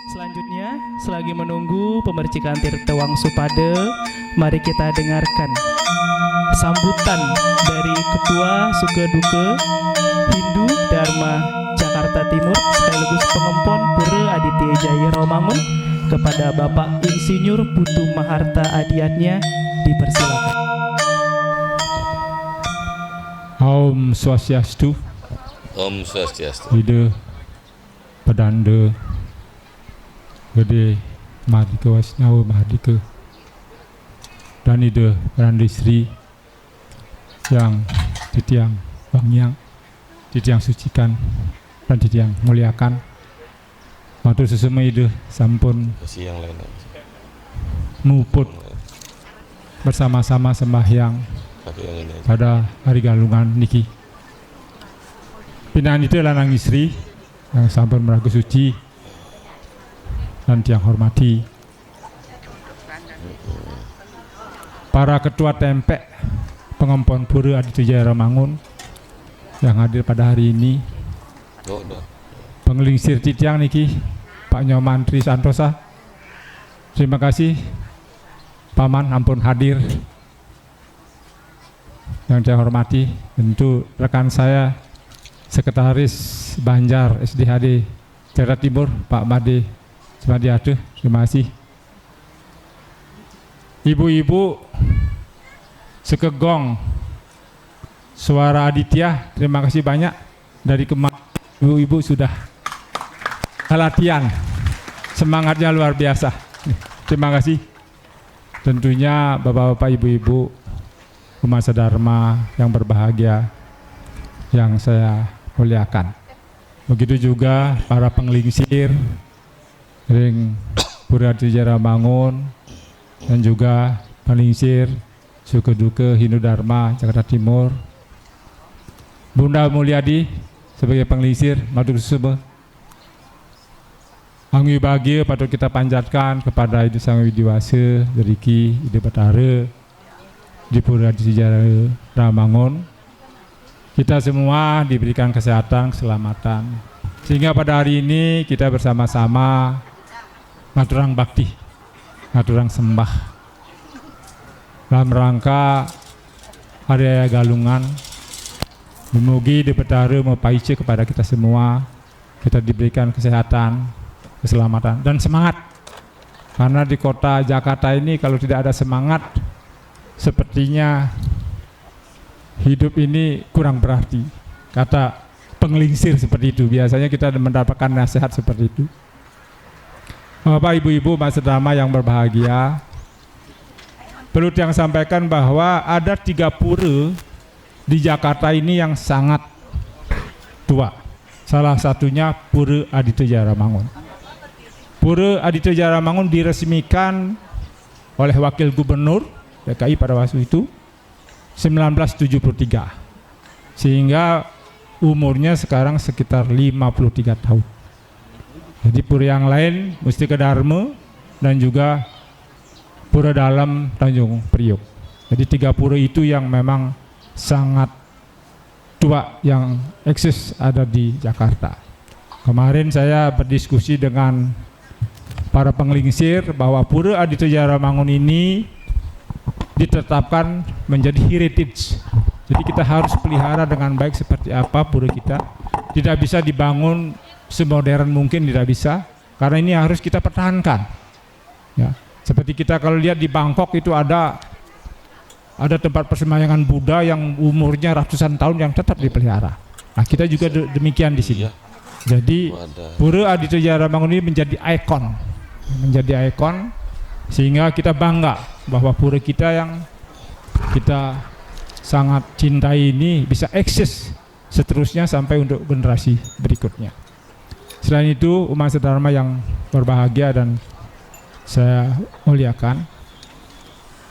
Selanjutnya, selagi menunggu pemercikan Tirta Wangsupade, mari kita dengarkan sambutan dari Ketua Sukeduke Hindu Dharma Jakarta Timur sekaligus pengempon Pura Aditya Jaya Rawamangun kepada Bapak Insinyur Putu Maharta Adiatnya, dipersilakan. Om Swastiastu. Om Swastiastu. Ide Pedanda Gede Mahardika Wasnawa Mahardika dan Ide Randi Sri yang ditiang Bangyang, ditiang sucikan dan ditiang muliakan. Matur sesama Ide sampun Kasih yang lain. muput bersama-sama sembahyang pada hari galungan niki. Pinaan itu lanang istri yang sampun meragu suci dan yang hormati para ketua tempek pengempon Pura Aditya Jaya Rawamangun yang hadir pada hari ini, penglingsir titiang niki Pak Nyoman Tri Santosa. Terima kasih Paman ampun hadir. Yang saya hormati tentu rekan saya Sekretaris Banjar SDHD Jakarta Timur Pak Made Semadiade, terima kasih. Ibu-ibu sekegong Suara Aditya, terima kasih banyak. Dari kemarin ibu-ibu sudah latihan, semangatnya luar biasa. Terima kasih. Tentunya bapak-bapak, ibu-ibu umat sedharma yang berbahagia yang saya muliakan. Begitu juga para penglingsir Ring Pura Aditya Jaya Rawamangun dan juga penglingsir Sukeduke Hindu Dharma Jakarta Timur. Bunda Mulyadi sebagai penglingsir matur suwun. Anggi bahagia patut kita panjatkan kepada Ibu Sang Widiwase Deriki Ide Batara di Pura Aditya Jaya Rawamangun. Kita semua diberikan kesehatan, keselamatan, sehingga pada hari ini kita bersama-sama ngaturang bakti, ngaturang sembah dalam rangka Hari Raya Galungan. Memugi Ide Batara mempaice kepada kita semua, kita diberikan kesehatan, keselamatan dan semangat. Karena di kota Jakarta ini kalau tidak ada semangat, sepertinya hidup ini kurang berarti. Kata penglingsir seperti itu, biasanya kita mendapatkan nasihat seperti itu. Bapak, ibu-ibu, mas sedharma yang berbahagia, perlu yang sampaikan bahwa ada 3 pura di Jakarta ini yang sangat tua. Salah satunya Pura Aditya Jaya Rawamangun. Pura Aditya Jaya Rawamangun diresmikan oleh Wakil Gubernur DKI pada waktu itu 1973, sehingga umurnya sekarang sekitar 53 tahun. Jadi pura yang lain mesti ke Dharma dan juga Pura Dalam Tanjung Priok. Jadi 3 pura itu yang memang sangat tua yang eksis ada di Jakarta. Kemarin saya berdiskusi dengan para penglingsir bahwa Pura Aditya Jaya Rawamangun ini ditetapkan menjadi heritage. Jadi kita harus pelihara dengan baik seperti apa pura kita. Tidak bisa dibangun semodern mungkin, tidak bisa, karena ini harus kita pertahankan. Ya, seperti kita kalau lihat di Bangkok itu ada tempat persembahyangan Buddha yang umurnya ratusan tahun yang tetap dipelihara. Nah, kita juga demikian di sini. Jadi Pura Aditya Jaya Rawamangun ini menjadi ikon, sehingga kita bangga bahwa pura kita yang kita sangat cintai ini bisa eksis seterusnya sampai untuk generasi berikutnya. Selain itu, umat sedharma yang berbahagia dan saya muliakan,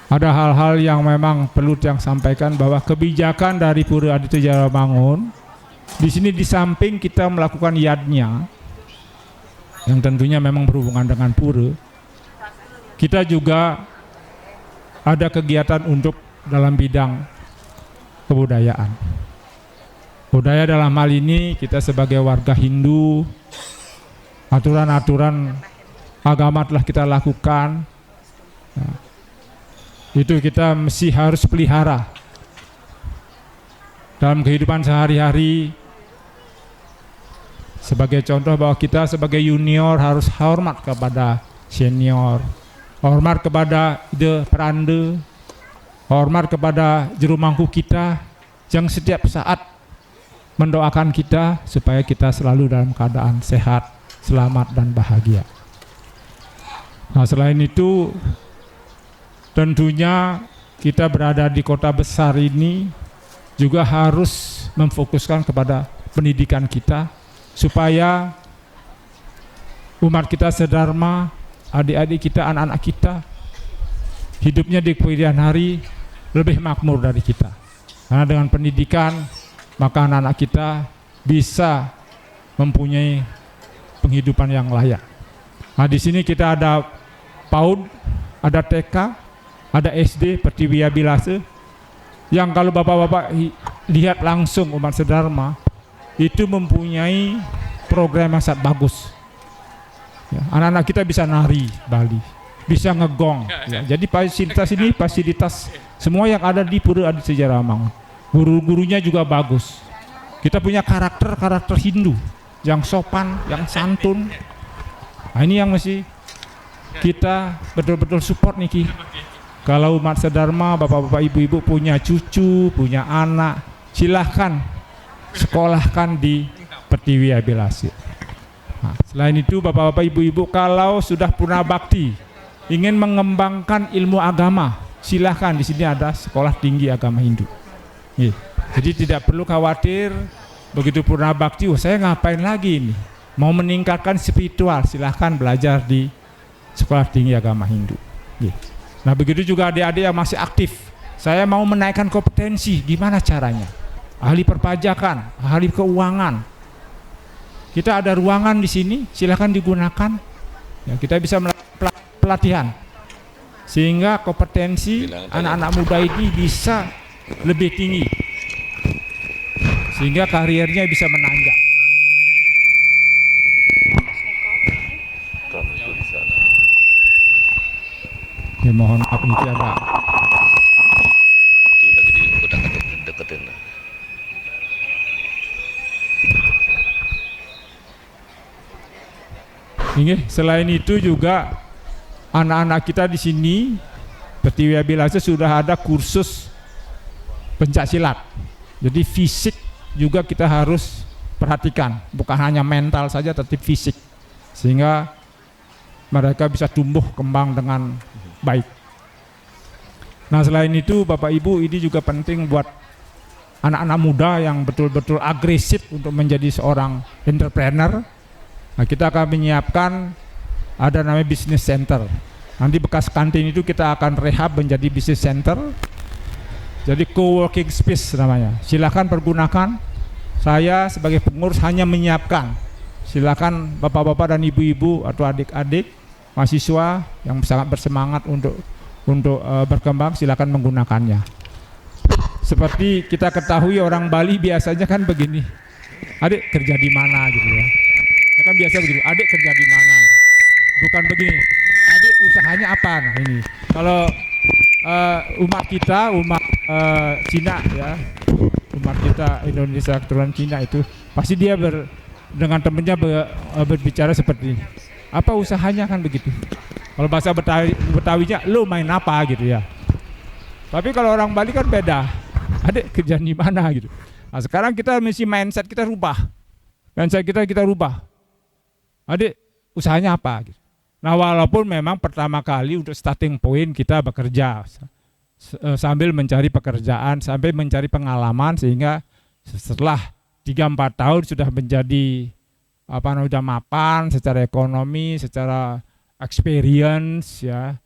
ada hal-hal yang memang perlu yang sampaikan bahwa kebijakan dari Pura Aditya Jaya Rawamangun Di sini di samping kita melakukan yadnya, yang tentunya memang berhubungan dengan pura, kita juga ada kegiatan untuk dalam bidang kebudayaan. Budaya dalam hal ini kita sebagai warga Hindu, aturan-aturan agama telah kita lakukan. Nah, itu kita mesti harus pelihara dalam kehidupan sehari-hari. Sebagai contoh bahwa kita sebagai junior harus hormat kepada senior, hormat kepada ide peranda, hormat kepada juru mangku kita yang setiap saat mendoakan kita supaya kita selalu dalam keadaan sehat, selamat dan bahagia. Nah, selain itu tentunya kita berada di kota besar ini juga harus memfokuskan kepada pendidikan kita supaya umat kita sedharma, adik-adik kita, anak-anak kita hidupnya di kemudian hari lebih makmur dari kita. Karena dengan pendidikan maka anak-anak kita bisa mempunyai penghidupan yang layak. Nah, di sini kita ada PAUD, ada TK, ada SD Pertiwi Abilase, yang kalau bapak-bapak lihat langsung umat sedharma itu mempunyai program yang sangat bagus. Ya, anak-anak kita bisa nari Bali, bisa ngegong. Ya, jadi fasilitas semua yang ada di Pura Adi Sejarah Mangun. Guru-gurunya juga bagus. Kita punya karakter Hindu yang sopan, yang santun. Nah, ini yang mesti kita betul-betul support nih Ki. Kalau umat sedharma, bapak-bapak, ibu-ibu punya cucu, punya anak, silahkan sekolahkan di Pertiwi Abilase. Nah, selain itu bapak-bapak, ibu-ibu kalau sudah purna bakti, ingin mengembangkan ilmu agama, silahkan di sini ada sekolah tinggi agama Hindu. Jadi tidak perlu khawatir begitu purna bakti, saya ngapain lagi ini? Mau meningkatkan spiritual, silahkan belajar di sekolah tinggi agama Hindu. Nah, begitu juga adik-adik yang masih aktif, saya mau menaikkan kompetensi, gimana caranya? Ahli perpajakan, ahli keuangan. Kita ada ruangan di sini, silakan digunakan. Ya, kita bisa melakukan pelatihan sehingga kompetensi anak-anak muda ini bisa lebih tinggi, sehingga karirnya bisa menanjak. Ya, mohon maaf ini ada. Itu lagi udah deketin. Ini selain itu juga anak-anak kita di sini Pertiwi Abilase sudah ada kursus pencak silat. Jadi fisik juga kita harus perhatikan, bukan hanya mental saja tapi fisik, sehingga mereka bisa tumbuh kembang dengan baik. Nah, selain itu Bapak Ibu, ini juga penting buat anak-anak muda yang betul-betul agresif untuk menjadi seorang entrepreneur. Nah, kita akan menyiapkan ada namanya business center. Nanti bekas kantin itu kita akan rehab menjadi business center. Jadi co-working space namanya. Silakan pergunakan. Saya sebagai pengurus hanya menyiapkan. Silakan bapak-bapak dan ibu-ibu atau adik-adik mahasiswa yang sangat bersemangat untuk berkembang, silakan menggunakannya. Seperti kita ketahui orang Bali biasanya kan begini. Adik kerja di mana gitu ya. Ya kan biasa begitu, adik kerja di mana gitu. Bukan begini, adik usahanya apa. Nah, ini kalau umat kita, umat Cina ya, umat kita Indonesia keturunan Cina itu pasti dia dengan temennya berbicara seperti ini. Apa usahanya kan begitu. Kalau bahasa Betawinya, lu main apa gitu ya. Tapi kalau orang Bali kan beda. Adik kerja di mana gitu. Nah, sekarang kita mesti mindset kita rubah. Mindset kita rubah. Adik usahanya apa gitu. Nah, walaupun memang pertama kali untuk starting point kita bekerja sambil mencari pekerjaan, sampai mencari pengalaman, sehingga setelah 3-4 tahun sudah menjadi udah mapan secara ekonomi, secara experience ya,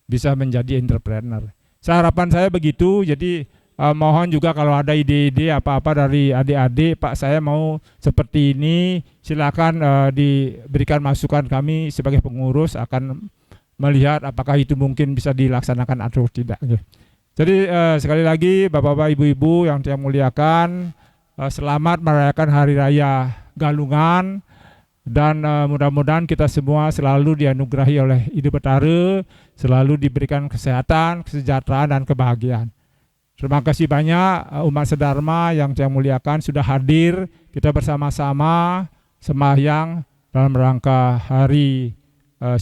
bisa menjadi entrepreneur. Harapan saya begitu. Jadi mohon juga kalau ada ide-ide apa-apa dari adik-adik, Pak saya mau seperti ini, silakan diberikan masukan, kami sebagai pengurus akan melihat apakah itu mungkin bisa dilaksanakan atau tidak. Jadi sekali lagi Bapak-bapak, Ibu-ibu yang saya muliakan, selamat merayakan Hari Raya Galungan, dan mudah-mudahan kita semua selalu dianugerahi oleh Ibu Betara, selalu diberikan kesehatan, kesejahteraan, dan kebahagiaan. Terima kasih banyak umat sedharma yang saya muliakan sudah hadir, kita bersama-sama sembahyang dalam rangka Hari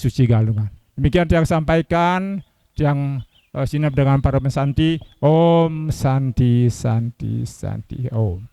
Suci Galungan. Demikian yang sampaikan, yang sinap dengan para pesanti. Om Santi Santi Santi Om.